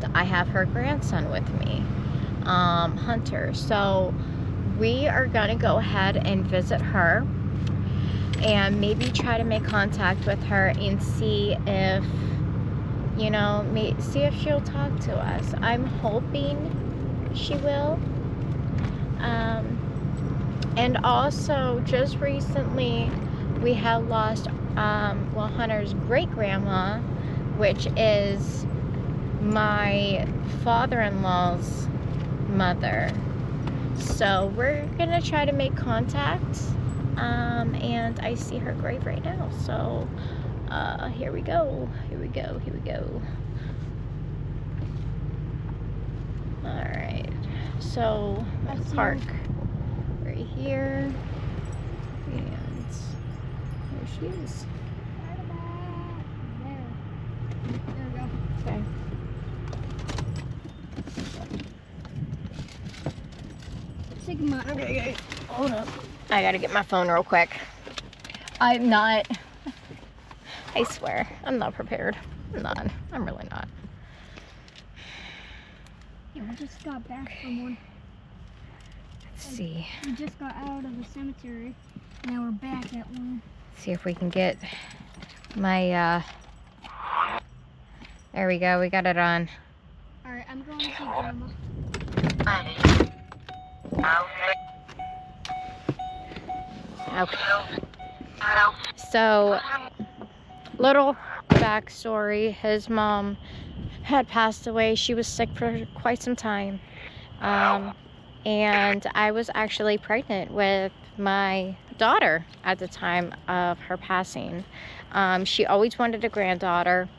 and I have her grandson with me, Hunter. So we are gonna go ahead and visit her and maybe try to make contact with her and see if, you know, see if she'll talk to us. I'm hoping she will. And also, just recently, we have lost, well, Hunter's great-grandma, which is my father-in-law's mother. So we're gonna try to make contact, and I see her grave right now. So here we go. All right. So I'm gonna park right here, and there she is. There we go. Okay. Okay, hold up. I gotta get my phone real quick. I'm not, I swear, I'm not prepared. I'm really not. Yeah, we just got back from one. Let's see. We just got out of the cemetery. Now we're back at one. See if we can get my, there we go, we got it on. Alright, I'm going to see Grandma. Okay. So, little backstory, his mom had passed away. She was sick for quite some time. And I was actually pregnant with my daughter at the time of her passing. She always wanted a granddaughter.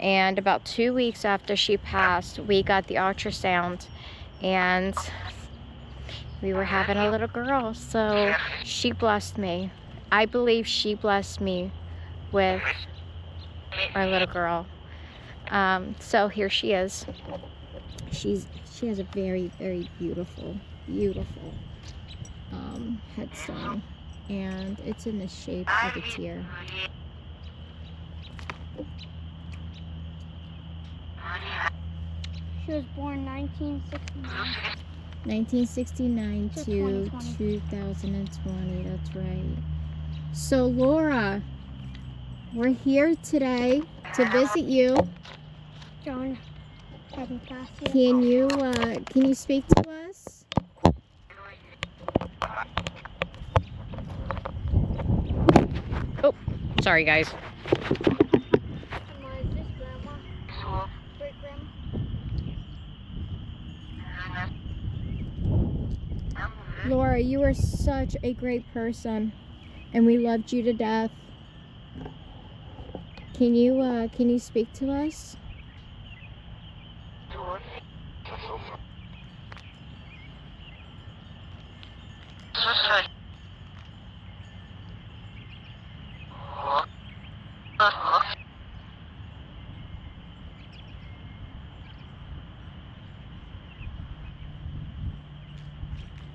And about 2 weeks after she passed, we got the ultrasound, and we were having a little girl. So she blessed me. I believe she blessed me with our little girl. So here she is. She has a very, very beautiful headstone, and it's in the shape of a tear. She was born 1969. 1969 to 2020, that's right. So Laura, we're here today to visit you. John having class here. Can you speak to us? Oh, sorry guys. Is this Grandma? Great-Grandma? Laura, you are such a great person, and we loved you to death. Can you speak to us?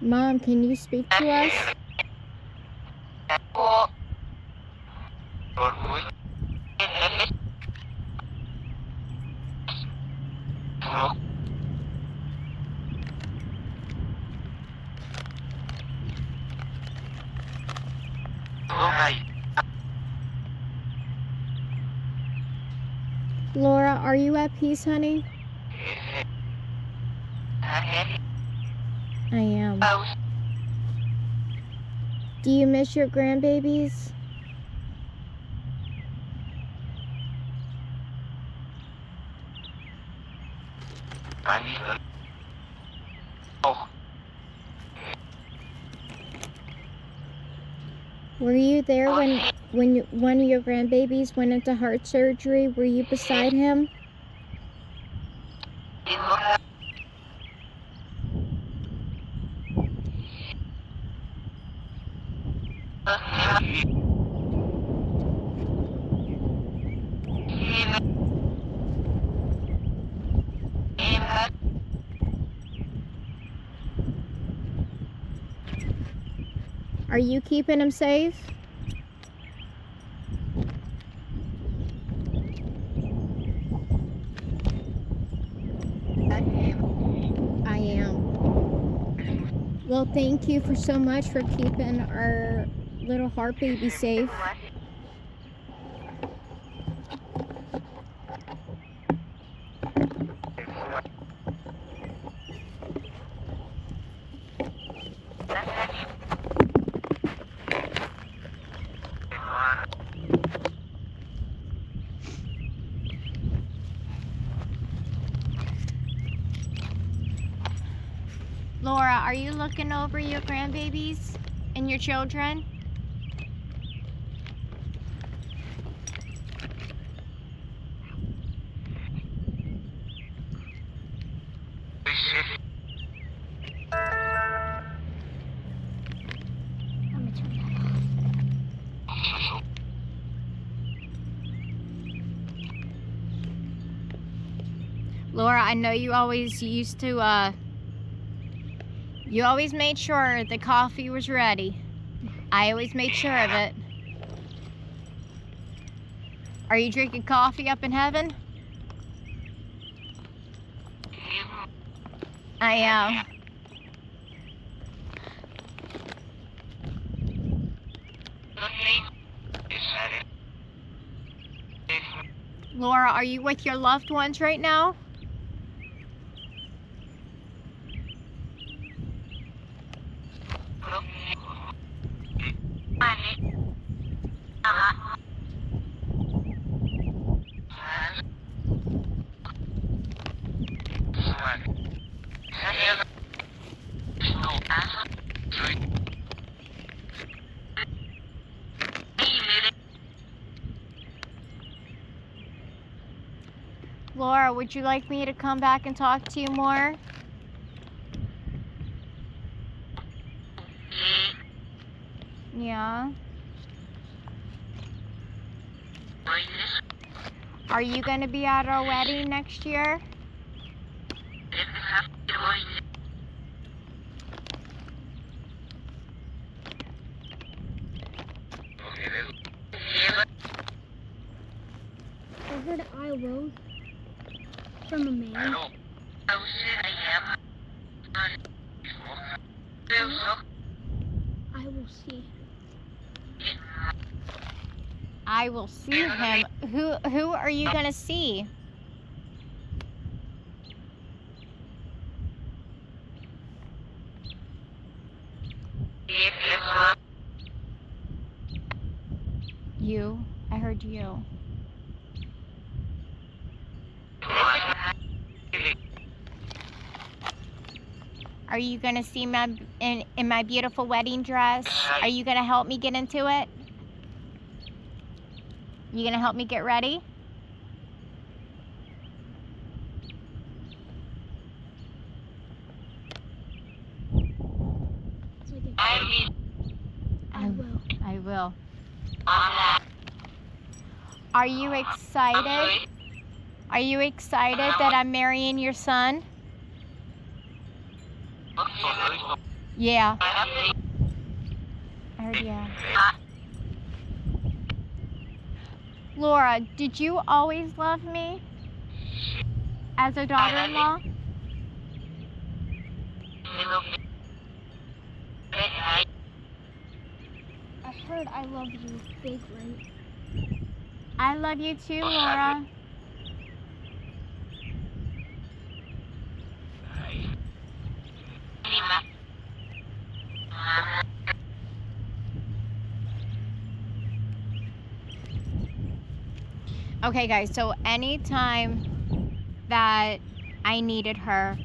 Mom, can you speak to us? Laura, are you at peace, honey? I am. Do you miss your grandbabies? Were you there when one of your grandbabies went into heart surgery? Were you beside him? Are you keeping him safe? Well, thank you for so much for keeping our little heart baby safe. Laura, are you looking over your grandbabies and your children? I'm gonna turn that off. Laura, I know you always used to, you always made sure the coffee was ready. I always made sure of it. Are you drinking coffee up in heaven? I am. Laura, are you with your loved ones right now? Laura, would you like me to come back and talk to you more? Yeah. Are you going to be at our wedding next year? I heard I will from a man. I will see. I will see him. Who are you going to see? You. I heard you. Are you going to see me in my beautiful wedding dress? Are you going to help me get into it? You going to help me get ready? It's like a I will. I will. Are you excited? Are you excited that I'm marrying your son? Yeah. I heard yeah. Laura, did you always love me as a daughter-in-law? I heard I love you big, right? I love you too, Laura. Okay, guys, so anytime that I needed her,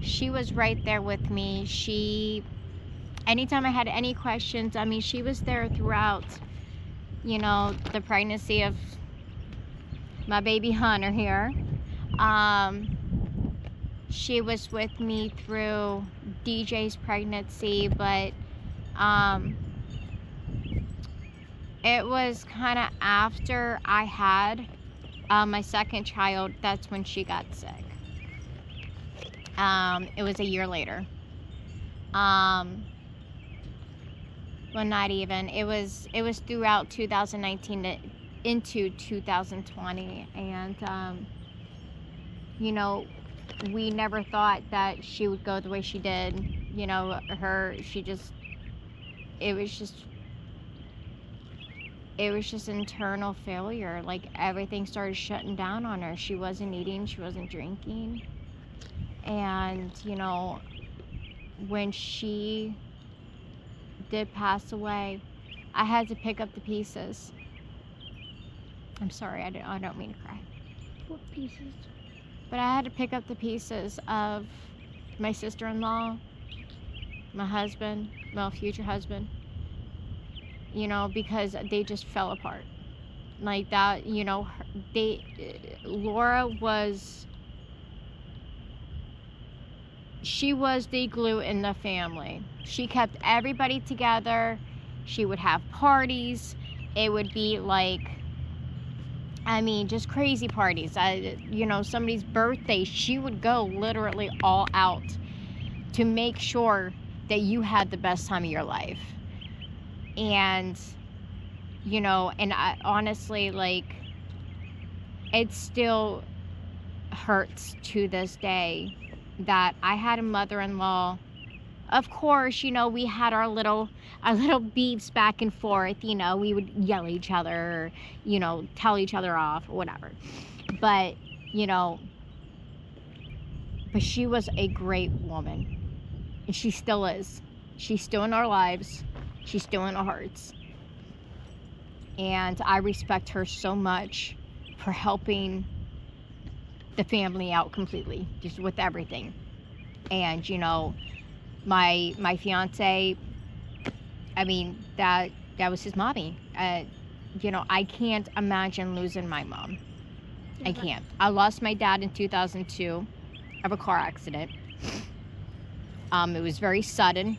she was right there with me. Anytime I had any questions, I mean, she was there throughout, you know, the pregnancy of my baby Hunter here. She was with me through DJ's pregnancy, but it was kind of after I had my second child, that's when she got sick. It was a year later. Well, not even. It was throughout 2019 into 2020, and you know, we never thought that she would go the way she did. you know, it was just, it was just internal failure. Like, everything started shutting down on her. She wasn't eating, she wasn't drinking. And, you know, when she did pass away, I had to pick up the pieces. I'm sorry, I don't mean to cry. What pieces? But I had to pick up the pieces of my sister-in-law, my husband, well, future husband, you know, because they just fell apart. Like that, you know, Laura was, she was the glue in the family. She kept everybody together. She would have parties. It would be like, I mean, just crazy parties. You know, somebody's birthday, she would go literally all out to make sure that you had the best time of your life. And, you know, and I honestly, like, it still hurts to this day that I had a mother-in-law. Of course, you know, we had our little beefs back and forth. You know, we would yell at each other, or, you know, tell each other off or whatever. But, you know, but she was a great woman. And she still is. She's still in our lives. She's still in our hearts. And I respect her so much for helping the family out completely, just with everything. And, you know, my fiance, I mean, that was his mommy. You know, I can't imagine losing my mom. I can't. I lost my dad in 2002 of a car accident. It was very sudden.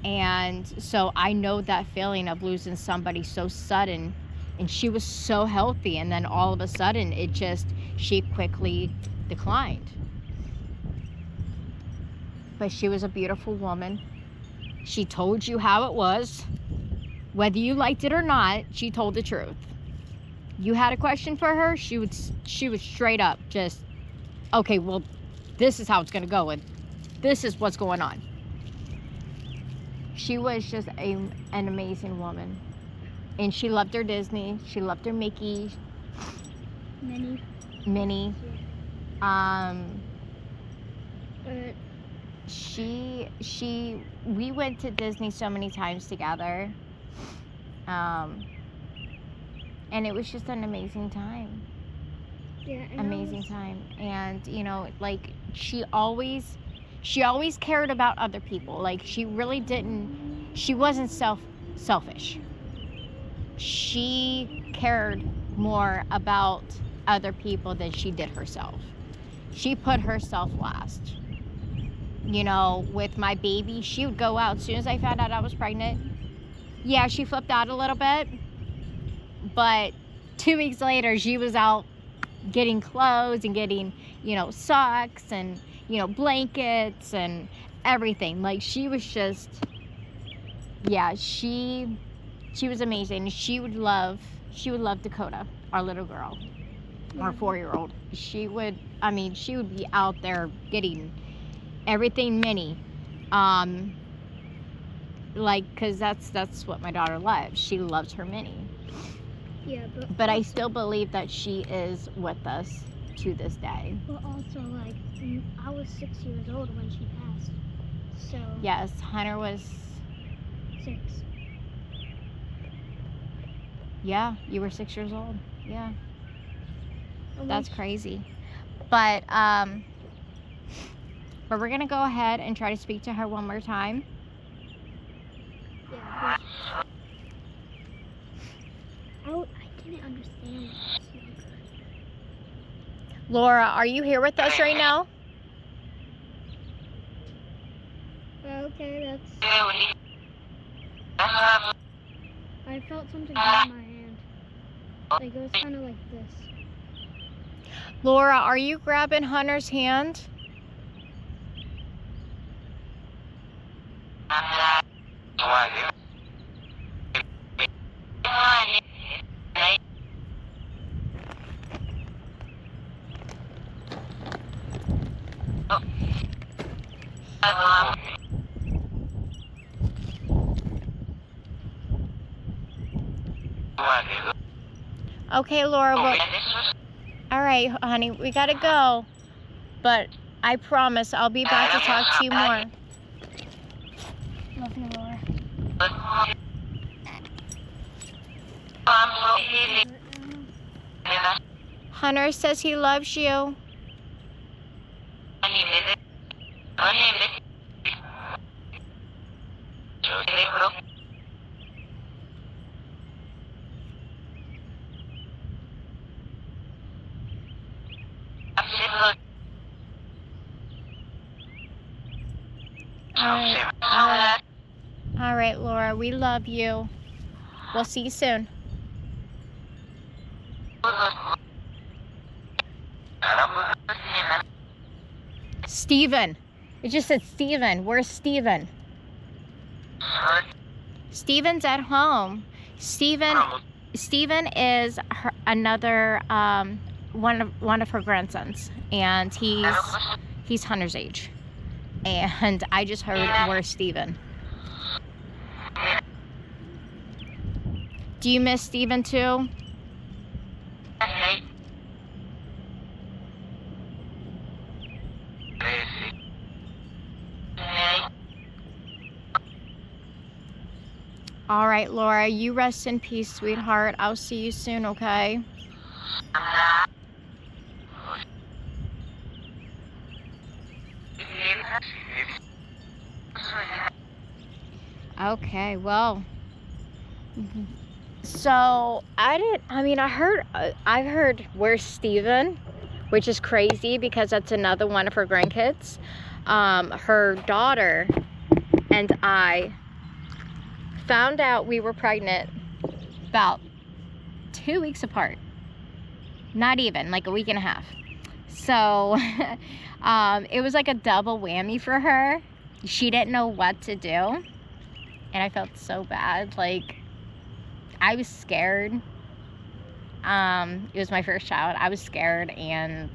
And so I know that feeling of losing somebody so sudden. And she was so healthy, and then all of a sudden she quickly declined. But she was a beautiful woman. She told you how it was. Whether you liked it or not, she told the truth. You had a question for her, she would straight up just, okay, well, this is how it's gonna go, and this is what's going on. She was just an amazing woman. And she loved her Disney. She loved her Mickey. Minnie. We went to Disney so many times together. And it was just an amazing time. Yeah, Amazing time. And, you know, like, she always cared about other people. Like, she wasn't selfish. She cared more about other people than she did herself. She put herself last. You know, with my baby, she would go out. As soon as I found out I was pregnant, yeah, she flipped out a little bit. But 2 weeks later, she was out getting clothes and getting, you know, socks and, you know, blankets and everything. Like, she was just, yeah, she was amazing. She would love Dakota, our little girl, our 4-year-old. She would be out there getting everything mini. Like, cause that's what my daughter loves. She loves her mini. Yeah, but I still believe that she is with us to this day. But also, like, I was 6 years old when she passed. So. Yes, Hunter was 6. Yeah, you were 6 years old. Yeah. And That's crazy. But we're gonna go ahead and try to speak to her one more time. Yeah. I didn't understand this. Laura, are you here with us right now? Okay, that's. I felt something in my hand. Like, it was kind of like this. Laura, are you grabbing Hunter's hand? Okay, Laura, well, all right, honey, we gotta go. But I promise I'll be back to talk to you more. Love you, Laura. Hunter says he loves you. All right, Laura, we love you. We'll see you soon. Steven. It just said Steven. Where's Steven? Steven's at home. Steven is another one of her grandsons, and he's Hunter's age. And I just heard where's Steven. Do you miss Steven too? All right, Laura, you rest in peace, sweetheart. I'll see you soon, okay? Okay, well, so I've heard where's Steven, which is crazy because that's another one of her grandkids. Her daughter and I found out we were pregnant about 2 weeks apart. Not even, like a week and a half. So it was like a double whammy for her. She didn't know what to do. And I felt so bad. Like, I was scared. It was my first child. I was scared, and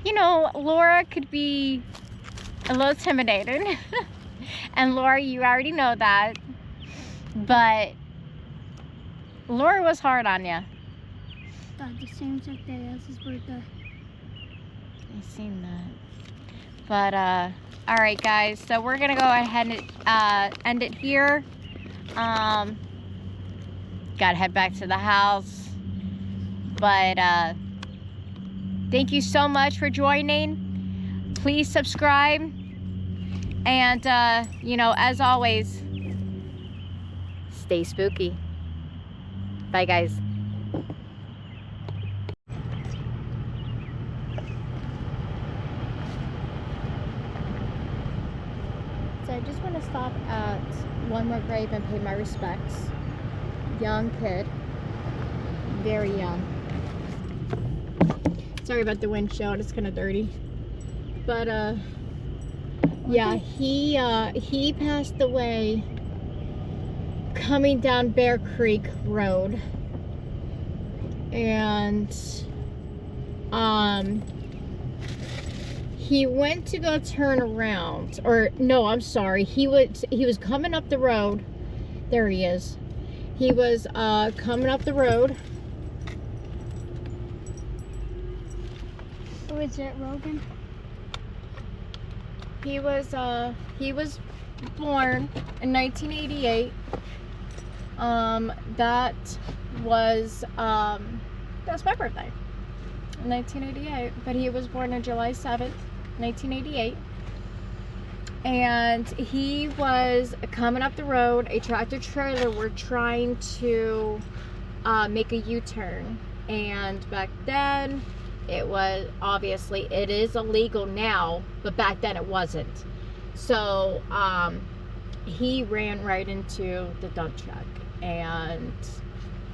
you know, Laura could be a little intimidating. And Laura, you already know that. But Laura was hard on you. That's the same exact day as his birthday. I've seen that. But all right, guys. So we're gonna go ahead and end it here. Gotta head back to the house. But thank you so much for joining. Please subscribe. And you know, as always, stay spooky. Bye, guys. So I just want to stop at one more grave and pay my respects. Young kid, very young. Sorry about the windshield, it's kind of dirty. But yeah, he passed away coming down Bear Creek Road. And he went to go turn around, or no, I'm sorry, he was coming up the road. There he is. He was coming up the road. Who is it, Rogan? He was born in 1988. That's my birthday, 1988. But he was born on July 7th, 1988. And he was coming up the road. A tractor trailer were trying to make a U-turn, and back then it was, obviously it is illegal now, but back then it wasn't. So he ran right into the dump truck and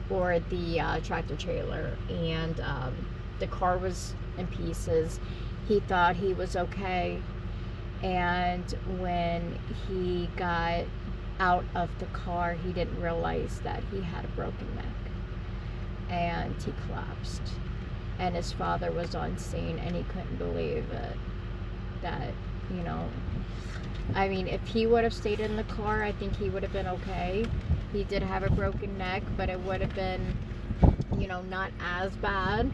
or the tractor trailer, and the car was in pieces. He thought he was okay, and when he got out of the car, he didn't realize that he had a broken neck, and he collapsed. And his father was on scene, and he couldn't believe it, that you know, I mean, if he would have stayed in the car, I think he would have been okay. He did have a broken neck, but it would have been, you know, not as bad.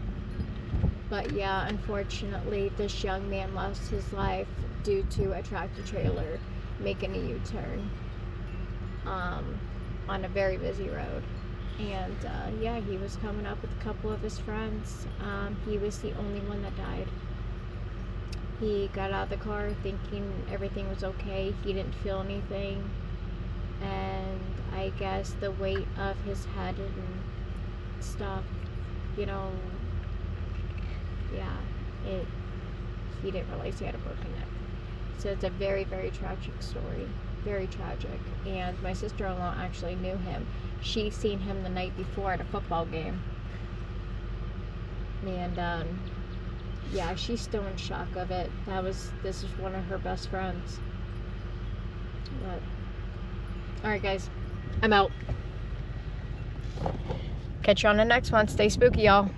But yeah, unfortunately, this young man lost his life due to a tractor trailer making a U-turn on a very busy road. And yeah, he was coming up with a couple of his friends. He was the only one that died. He got out of the car thinking everything was okay. He didn't feel anything. And I guess the weight of his head and stuff, you know, yeah, he didn't realize he had a broken neck. So it's a very, very tragic story. Very tragic. And my sister-in-law actually knew him. She seen him the night before at a football game. And yeah, she's still in shock of it. This is one of her best friends. But alright guys, I'm out. Catch you on the next one. Stay spooky, y'all.